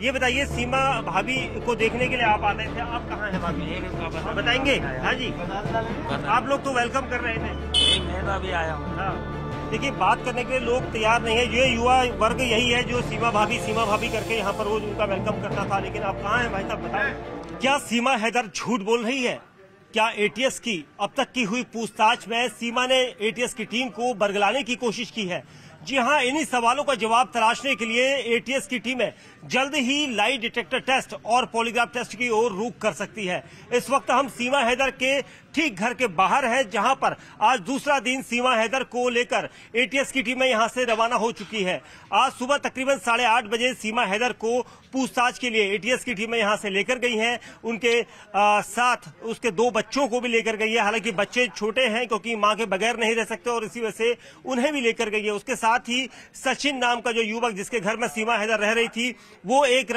ये बताइए, सीमा भाभी को देखने के लिए आप आते थे, आप कहाँ हैं भाभी? बताएंगे? हाँ जी, आप लोग तो वेलकम कर रहे थे। मैं तो अभी आया हूँ। हाँ, देखिए बात करने के लिए लोग तैयार नहीं है। ये युवा वर्ग यही है जो सीमा भाभी करके यहाँ पर रोज उनका वेलकम करता था, लेकिन आप कहाँ हैं भाई साहब, बताएं। क्या सीमा हैदर झूठ बोल रही है? क्या एटीएस की अब तक की हुई पूछताछ में सीमा ने एटीएस की टीम को बरगलाने की कोशिश की है? जी हां, इन्हीं सवालों का जवाब तलाशने के लिए एटीएस की टीमें जल्द ही लाई डिटेक्टर टेस्ट और पॉलीग्राफ टेस्ट की ओर रुख कर सकती है। इस वक्त हम सीमा हैदर के ठीक घर के बाहर हैं, जहां पर आज दूसरा दिन सीमा हैदर को लेकर एटीएस की टीमें यहां से रवाना हो चुकी है। आज सुबह तकरीबन 8:30 बजे सीमा हैदर को पूछताछ के लिए एटीएस की टीमें यहां से लेकर गई हैं। उनके साथ उसके 2 बच्चों को भी लेकर गई है। हालांकि बच्चे छोटे हैं क्योंकि मां के बगैर नहीं रह सकते और इसी वजह से उन्हें भी लेकर गई है। उसके साथ ही सचिन नाम का जो युवक जिसके घर में सीमा हैदर रह रही थी, वो एक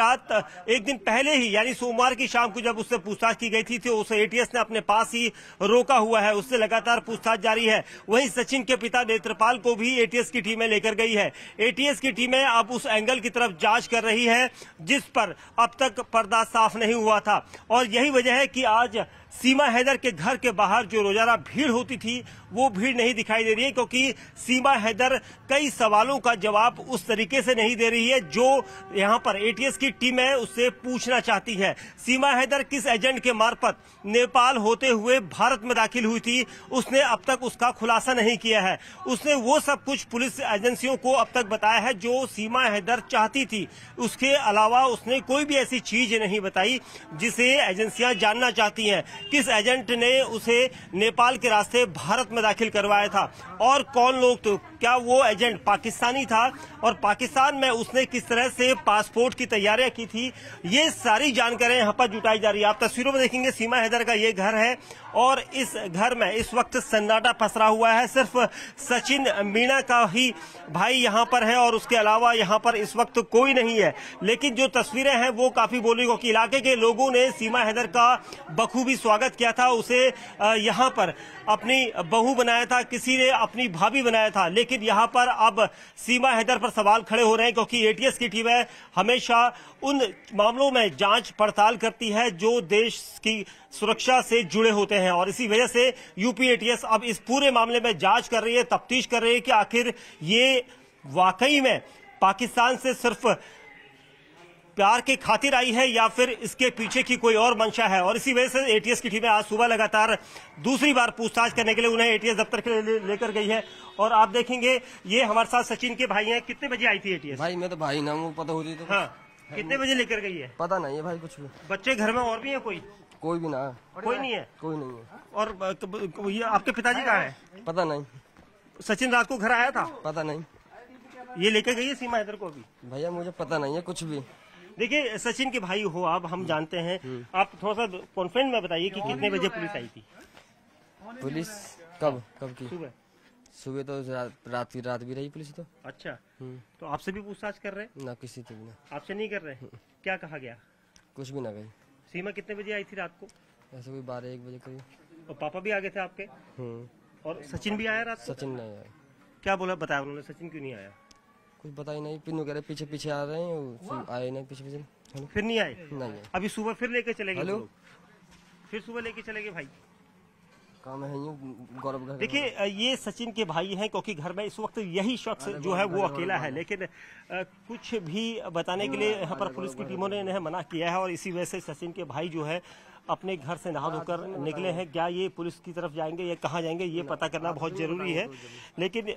दिन पहले ही यानी सोमवार की शाम को जब उससे पूछताछ की गई थी तो उसे एटीएस ने अपने पास ही रोका हुआ है। उससे लगातार पूछताछ जारी है। वहीं सचिन के पिता नेत्रपाल को भी एटीएस की टीमें लेकर गई है। एटीएस की टीमें अब उस एंगल की तरफ जांच कर रही है जिस पर अब तक पर्दा साफ नहीं हुआ था, और यही वजह है कि आज सीमा हैदर के घर के बाहर जो रोजाना भीड़ होती थी वो भीड़ नहीं दिखाई दे रही है, क्योंकि सीमा हैदर कई सवालों का जवाब उस तरीके से नहीं दे रही है जो यहां पर एटीएस की टीम है उससे पूछना चाहती है। सीमा हैदर किस एजेंट के मार्फत नेपाल होते हुए भारत में दाखिल हुई थी, उसने अब तक उसका खुलासा नहीं किया है। उसने वो सब कुछ पुलिस एजेंसियों को अब तक बताया है जो सीमा हैदर चाहती थी। उसके अलावा उसने कोई भी ऐसी चीज नहीं बताई जिसे एजेंसियां जानना चाहती हैं। किस एजेंट ने उसे नेपाल के रास्ते भारत में दाखिल करवाया था और कौन लोग थे? क्या वो एजेंट पाकिस्तानी था और पाकिस्तान में उसने किस तरह से पासपोर्ट की तैयारियां की थी? ये सारी जानकारियां यहाँ पर जुटाई जा रही है। आप तस्वीरों में देखेंगे सीमा हैदर का ये घर है और इस घर में इस वक्त सन्नाटा पसरा हुआ है। सिर्फ सचिन मीणा का ही भाई यहाँ पर है और उसके अलावा यहाँ पर इस वक्त कोई नहीं है। लेकिन जो तस्वीरें हैं वो काफी बोली, क्योंकि इलाके के लोगों ने सीमा हैदर का बखूबी स्वागत किया था। उसे यहाँ पर अपनी बहू बनाया था, किसी ने अपनी भाभी बनाया था। लेकिन यहाँ पर अब सीमा हैदर पर सवाल खड़े हो रहे हैं, क्योंकि एटीएस की टीमें हमेशा उन मामलों में जांच पड़ताल करती है जो देश की सुरक्षा से जुड़े होते हैं, और इसी वजह से यूपी एटीएस अब इस पूरे मामले में जांच कर रही है, तफ्तीश कर रही है कि आखिर ये वाकई में पाकिस्तान से सिर्फ प्यार की खातिर आई है या फिर इसके पीछे की कोई और मंशा है। और इसी वजह से एटीएस की टीमें आज सुबह लगातार दूसरी बार पूछताछ करने के लिए उन्हें एटीएस दफ्तर के लिए लेकर गई है। और आप देखेंगे ये हमारे साथ सचिन के भाई हैं। कितने बजे आई थी एटीएस? भाई मैं तो भाई ना वो पता होती तो। हाँ, कितने बजे लेकर गई है? पता नहीं है भाई कुछ भी। बच्चे घर में और भी है? कोई भी ना, कोई नहीं है। कोई नहीं है। और ये आपके पिताजी कहाँ है? पता नहीं। सचिन रात को घर आया था? पता नहीं। ये लेकर गई है सीमा हैदर को भी? भैया मुझे पता नहीं है कुछ भी। देखिए, सचिन के भाई हो आप, हम जानते हैं। आप थोड़ा सा कॉन्फिडेंट में बताइए कि कितने बजे पुलिस आई थी? पुलिस कब की? सुबह तो रात भी रही पुलिस तो। अच्छा, तो आपसे भी पूछताछ कर रहे हैं? ना किसी से भी ना। आपसे नहीं कर रहे? क्या कहा गया? कुछ भी ना गई। सीमा कितने बजे आई थी रात को? ऐसे कोई 12-1 बजे करीब। और पापा भी आ गए थे आपके? और सचिन भी आया रात को? सचिन नहीं आया। क्या बोला, बताया उन्होंने? सचिन क्यों नहीं आया? कुछ पता ही नहीं। पिन्नू कह रहे पीछे आ रहे हैं, आए नहीं पीछे। फिर नहीं आए? नहीं। अभी सुबह फिर लेके चले गए? हेलो, फिर सुबह लेके चले गए भाई? काम है गौरव घर। देखिए, ये सचिन के भाई हैं, क्योंकि घर में इस वक्त यही शख्स जो है वो अकेला है। लेकिन कुछ भी बताने के लिए यहाँ पर पुलिस की टीमों ने इन्हें मना किया है, और इसी वजह से सचिन के भाई जो है अपने घर से नहा धोकर निकले हैं। क्या ये पुलिस की तरफ जाएंगे या कहाँ जाएंगे, ये पता करना बहुत जरूरी है। लेकिन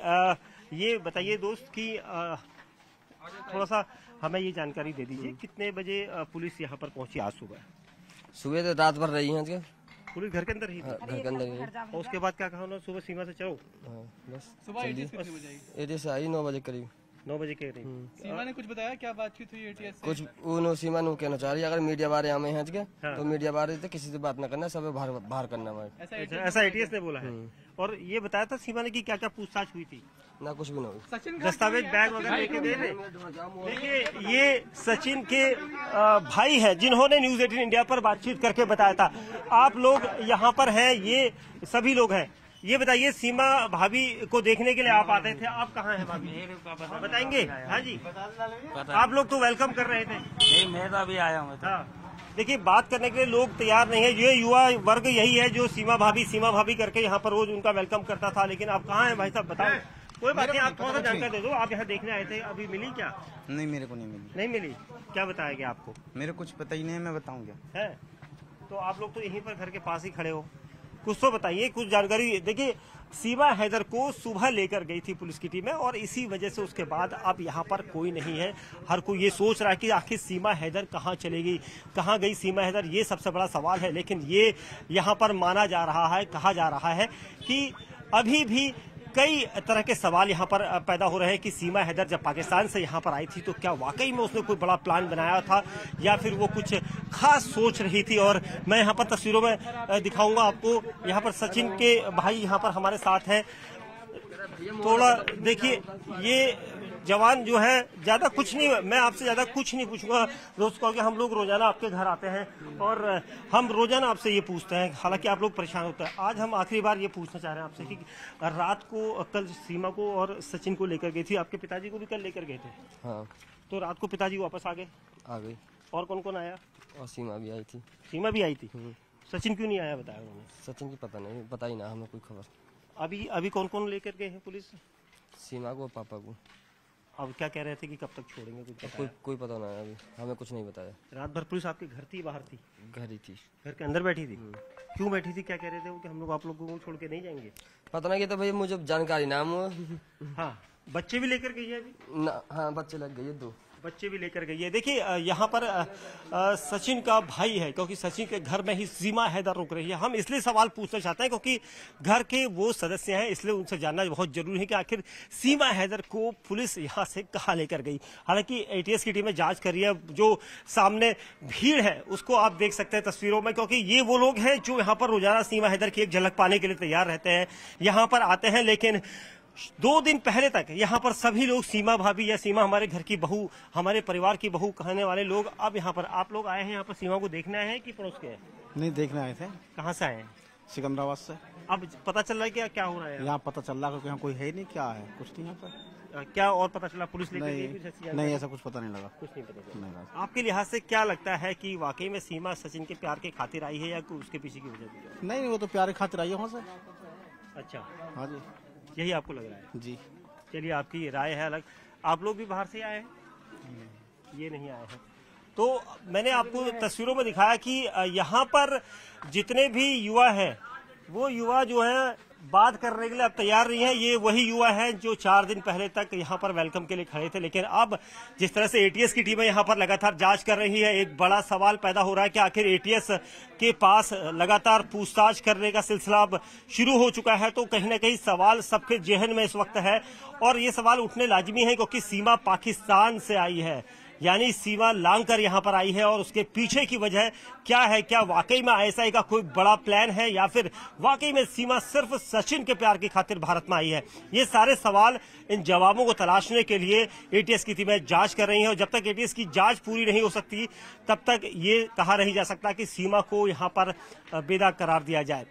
ये बताइए दोस्त कि थोड़ा सा हमें ये जानकारी दे दीजिए, कितने बजे पुलिस यहाँ पर पहुंची आज सुबह? सुबह तो रात भर रही है पुलिस घर के अंदर ही? घर के अंदर ही। और उसके बाद क्या कहा उन्होंने? सुबह सीमा से चलो? बस सुबह एटीएस आई 9 बजे करीब। 9 बजे के करीब। सीमा ने कुछ बताया क्या बातचीत हुई एटीएस से? कुछ उन्होंने सीमा ने कहना चाह रही है अगर मीडिया बारे हमें है तो मीडिया बारे तो किसी से बात ना करना, सब बाहर करना हमारे। ऐसा एटीएस ने बोला है। और ये बताया था सीमा ने कि क्या क्या पूछताछ हुई थी? ना कुछ भी ना हुई। दस्तावेज बैग वगैरह लेके गए थे? देखिए, ये सचिन के भाई है जिन्होंने न्यूज 18 इंडिया पर बातचीत करके बताया था। आप लोग यहाँ पर हैं, ये सभी लोग हैं। ये बताइए, सीमा भाभी को देखने के लिए आप आते थे, आप कहाँ हैं भाभी? बताएंगे? हाँ जी, आप लोग तो वेलकम कर रहे थे। नहीं, मैं तो अभी आया हूँ। हाँ, देखिए, बात करने के लिए लोग तैयार नहीं है। ये युवा वर्ग यही है जो सीमा भाभी करके यहाँ पर रोज उनका वेलकम करता था, लेकिन आप कहाँ हैं भाई साहब? बताओ। कोई बात नहीं, आप थोड़ा सा जानकारी दे दो। आप यहाँ देखने आए थे, अभी मिली क्या? नहीं, मेरे को नहीं मिली। नहीं मिली? क्या बताया गया आपको? मेरे कुछ पता ही नहीं है, मैं बताऊँ क्या? है तो आप लोग तो यहीं पर घर के पास ही खड़े हो, कुछ तो बताइए, कुछ जानकारी। देखिए, सीमा हैदर को सुबह लेकर गई थी पुलिस की टीमें और इसी वजह से उसके बाद अब यहाँ पर कोई नहीं है। हर कोई ये सोच रहा है कि आखिर सीमा हैदर कहाँ चलेगी, कहाँ गई सीमा हैदर, ये सबसे बड़ा सवाल है। लेकिन ये यहाँ पर माना जा रहा है, कहा जा रहा है कि अभी भी कई तरह के सवाल यहाँ पर पैदा हो रहे हैं कि सीमा हैदर जब पाकिस्तान से यहाँ पर आई थी तो क्या वाकई में उसने कोई बड़ा प्लान बनाया था या फिर वो कुछ खास सोच रही थी। और मैं यहाँ पर तस्वीरों में दिखाऊंगा आपको, यहाँ पर सचिन के भाई यहाँ पर हमारे साथ हैं। थोड़ा देखिए, ये जवान जो है, ज्यादा कुछ नहीं, मैं आपसे ज्यादा कुछ नहीं पूछूंगा। दोस्तों, कि हम लोग रोजाना आपके घर आते हैं और हम रोजाना आपसे ये पूछते हैं, हालांकि आप लोग परेशान होते हैं। आज हम आखिरी बार ये पूछना चाह रहे हैं आपसे कि रात को कल सीमा को और सचिन को लेकर गई थी, आपके पिताजी को भी कल लेकर गए थे। हाँ, तो रात को पिताजी वापस आ गए? आ गई। और कौन कौन आया? और सीमा भी आई थी। सीमा भी आई थी। सचिन क्यों नहीं आया बताया उन्होंने? सचिन की पता नहीं, बताई ना हमें कोई खबर। अभी कौन कौन लेकर गए हैं पुलिस? सीमा को और पापा को। अब क्या कह रहे थे कि कब तक छोड़ेंगे, कुछ कोई पता नहीं, अभी हमें कुछ नहीं बताया। रात भर पुलिस आपके घर थी, बाहर थी? घर ही थी। घर के अंदर बैठी थी? क्यों बैठी थी? क्या कह रहे थे वो कि हम लोग आप लोगों को छोड़ के नहीं जाएंगे? पता नहीं, तो भैया मुझे जानकारी नाम। हाँ, बच्चे भी लेकर गई है अभी? हाँ, बच्चे लग गए, 2 बच्चे भी लेकर गई है। देखिए, यहाँ पर सचिन का भाई है, क्योंकि सचिन के घर में ही सीमा हैदर रुक रही है। हम इसलिए सवाल पूछना चाहते हैं क्योंकि घर के वो सदस्य हैं, इसलिए उनसे जानना बहुत जरूरी है कि आखिर सीमा हैदर को पुलिस यहाँ से कहाँ लेकर गई। हालांकि एटीएस की टीमें जांच कर रही है। जो सामने भीड़ है उसको आप देख सकते हैं तस्वीरों में, क्योंकि ये वो लोग हैं जो यहाँ पर रोजाना सीमा हैदर की एक झलक पाने के लिए तैयार रहते हैं, यहाँ पर आते हैं। लेकिन 2 दिन पहले तक यहाँ पर सभी लोग सीमा भाभी या सीमा हमारे घर की बहू, हमारे परिवार की बहू कहने वाले लोग, अब यहाँ पर आप लोग आए हैं, यहाँ पर सीमा को देखने आए हैं कि पड़ोस के हैं? नहीं, देखने आए थे। कहाँ से आए हैं? सिकंदराबाद से। अब पता चल रहा है क्या हो रहा है यहाँ? पता चल रहा है क्योंकि यहाँ कोई है नहीं, क्या है, कुछ नहीं यहाँ पर। क्या और पता चला? पुलिस लेकर नहीं, गई कुछ ऐसी नहीं, ऐसा कुछ पता नहीं लगा। कुछ नहीं पता चला। नहीं, आपके लिहाज से क्या लगता है कि वाकई में सीमा सचिन के प्यार के खातिर आई है या उसके पीछे की वजह? नहीं, वो तो प्यारे खातिर आई है वहाँ से। अच्छा, हाँ जी, यही आपको लग रहा है? जी। चलिए, आपकी ये राय है अलग। आप लोग भी बाहर से आए हैं? ये नहीं आए हैं। तो मैंने आपको तस्वीरों में दिखाया कि यहाँ पर जितने भी युवा हैं, वो युवा जो है बात करने के लिए अब तैयार नहीं है। ये वही युवा हैं जो 4 दिन पहले तक यहाँ पर वेलकम के लिए खड़े थे। लेकिन अब जिस तरह से एटीएस की टीमें यहाँ पर लगातार जांच कर रही है, एक बड़ा सवाल पैदा हो रहा है कि आखिर एटीएस के पास लगातार पूछताछ करने का सिलसिला अब शुरू हो चुका है। तो कहीं ना कहीं सवाल सबके जेहन में इस वक्त है और ये सवाल उठने लाजमी है, क्योंकि सीमा पाकिस्तान से आई है, यानी सीमा लांग कर यहाँ पर आई है। और उसके पीछे की वजह क्या है? क्या वाकई में आईएसआई का कोई बड़ा प्लान है या फिर वाकई में सीमा सिर्फ सचिन के प्यार की खातिर भारत में आई है? ये सारे सवाल, इन जवाबों को तलाशने के लिए एटीएस की टीमें जांच कर रही हैं। और जब तक एटीएस की जांच पूरी नहीं हो सकती, तब तक ये कहा नहीं जा सकता कि सीमा को यहाँ पर बेदाग करार दिया जाए।